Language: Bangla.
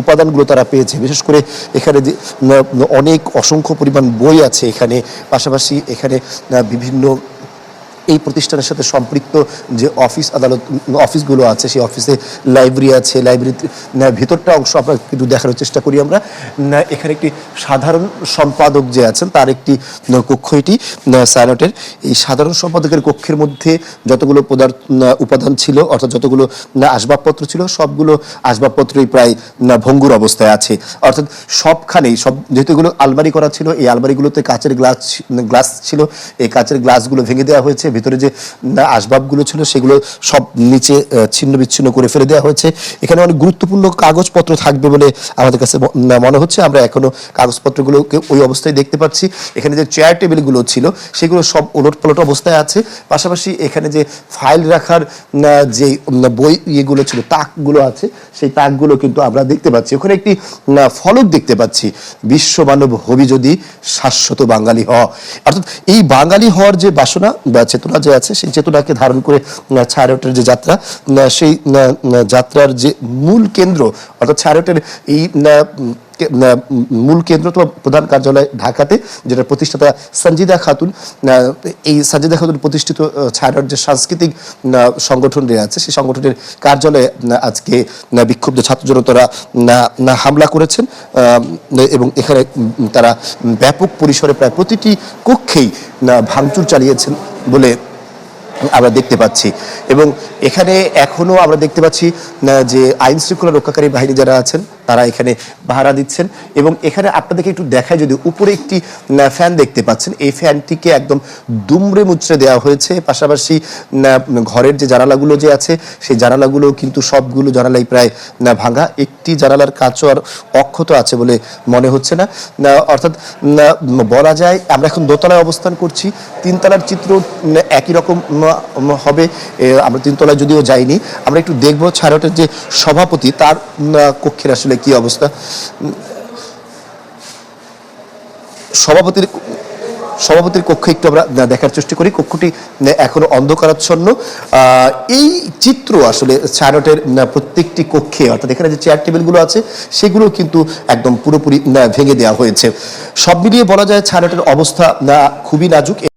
উপাদানগুলো তারা পেয়েছে। বিশেষ করে এখানে যে অনেক অসংখ্য পরিমাণ বই আছে এখানে, পাশাপাশি এখানে বিভিন্ন এই প্রতিষ্ঠানের সাথে সম্পৃক্ত যে অফিস আদালত অফিসগুলো আছে, সেই অফিসে লাইব্রেরি আছে। লাইব্রেরির ভিতরটা অংশ আমরা কিন্তু দেখানোর চেষ্টা করি আমরা। এখানে একটি সাধারণ সম্পাদক যে আছেন তার একটি কক্ষ এটি সায়নটের। এই সাধারণ সম্পাদকের কক্ষের মধ্যে যতগুলো উপাদান ছিল, অর্থাৎ যতগুলো আসবাবপত্র ছিল, সবগুলো আসবাবপত্রই প্রায় ভঙ্গুর অবস্থায় আছে। অর্থাৎ সবখানেই যেহেতু এগুলো আলমারি করা ছিল, এই আলমারিগুলোতে কাচের গ্লাস ছিল, এই কাচের গ্লাসগুলো ভেঙে দেওয়া হয়েছে। ভিতরে যে আসবাবগুলো ছিল সেগুলো সব নিচে ছিন্ন বিচ্ছিন্ন করে ফেলে দেওয়া হয়েছে। এখানে অনেক গুরুত্বপূর্ণ কাগজপত্র থাকবে বলে আমাদের কাছে মনে হচ্ছে। আমরা এখনো কাগজপত্রগুলোকে ওই অবস্থায় দেখতে পাচ্ছি। এখানে যে চেয়ার টেবিলগুলো ছিল সেগুলো সব ওলটপালট অবস্থায় আছে। পাশাপাশি এখানে যে ফাইল রাখার যে বই ইয়েগুলো ছিল, তাকগুলো আছে, সেই তাকগুলো কিন্তু আমরা দেখতে পাচ্ছি। ওখানে একটি ফলক দেখতে পাচ্ছি, বিশ্বমানব হবি যদি শাশ্বত বাঙালি হ। অর্থাৎ এই বাঙালি হওয়ার যে বাসনা বা চেতনা যে আছে, সেই চেতনাকে ধারণ করে ছায়ানটের যে যাত্রা, সেই যাত্রার যে মূল কেন্দ্র, অর্থাৎ ছায়ানটের এই মূল কেন্দ্র তো প্রধান কার্যালয় ঢাকাতে, যেটা প্রতিষ্ঠাতা সঞ্জিদা খাতুন। এই সঞ্জিদা খাতুন প্রতিষ্ঠিত ছায়ানট যে সাংস্কৃতিক সংগঠন আছে, সেই সংগঠনের কার্যালয়ে আজকে বিক্ষুব্ধ ছাত্র জনতারা হামলা করেছেন এবং এখানে তারা ব্যাপক পরিসরে প্রায় প্রতিটি কক্ষেই ভাঙচুর চালিয়েছেন বলে আমরা দেখতে পাচ্ছি। এবং এখানে এখনো আমরা দেখতে পাচ্ছি যে আইন শৃঙ্খলা রক্ষাকারী বাহিনী যারা আছেন তারা এখানে পাহারা দিচ্ছেন। এবং এখানে আপনাদেরকে একটু দেখায়, যদি উপরে একটি ফ্যান দেখতে পাচ্ছেন, এই ফ্যানটিকে একদম দুমড়ে মুচড়ে দেওয়া হয়েছে। পাশাপাশি ঘরের যে জানালাগুলো যে আছে, সেই জানালাগুলো কিন্তু সবগুলো জানালাই প্রায় ভাঙা। একটি জানালার কাঁচও আর অক্ষত আছে বলে মনে হচ্ছে না। অর্থাৎ বলা যায় আমরা এখন দোতলায় অবস্থান করছি। তিনতলার চিত্র একই রকম হবে। আমরা তিনতলায় যদিও যাইনি, আমরা একটু দেখবো ছায়ানটের যে সভাপতি, তার কক্ষের আসলে কি অবস্থা। সভাপতির কক্ষ একটু আমরা দেখার চেষ্টা করি। কক্ষটি এখনো অন্ধকারাচ্ছন্ন। এই চিত্র আসলে ছায়ানটের প্রত্যেকটি কক্ষে, অর্থাৎ এখানে যে চেয়ার টেবিলগুলো আছে সেগুলো কিন্তু একদম পুরোপুরি ভেঙে দেওয়া হয়েছে। সব মিলিয়ে বলা যায় ছায়ানটের অবস্থা খুবই নাজুক।